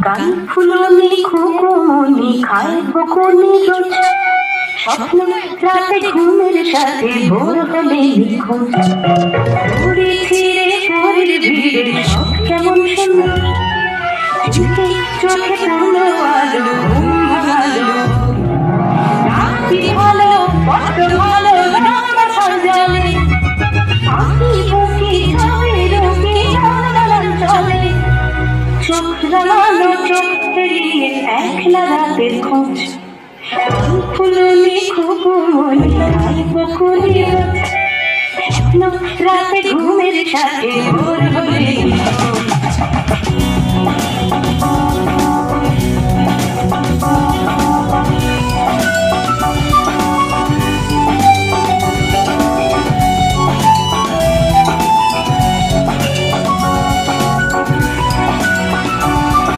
গান ফুলনি খুকুমনি খায় বকুনি রোজ স্বপ্ন রাতে ঘুমের সাথে ভোর হলে নিখোঁজ উড়ে ছিঁড়ে শরীর ভিড়ে সব কেমন সুন্দর চোখে চোখে পড়লো আলো ঘুম ভাঙালো রাত্রি ভালো বড্ড ভালো আমার সঞ্জালে পাখি বুকি ছবে রোগে নানান চলে চোখ রাঙানো চোখ পেরিয়ে একলা রাতের খোঁজ ফুলনি খুকুমনি খায় বকুনি রোজ স্বপ্ন রাতে ঘুমের সাথে ভোর হলে নিখোঁজ।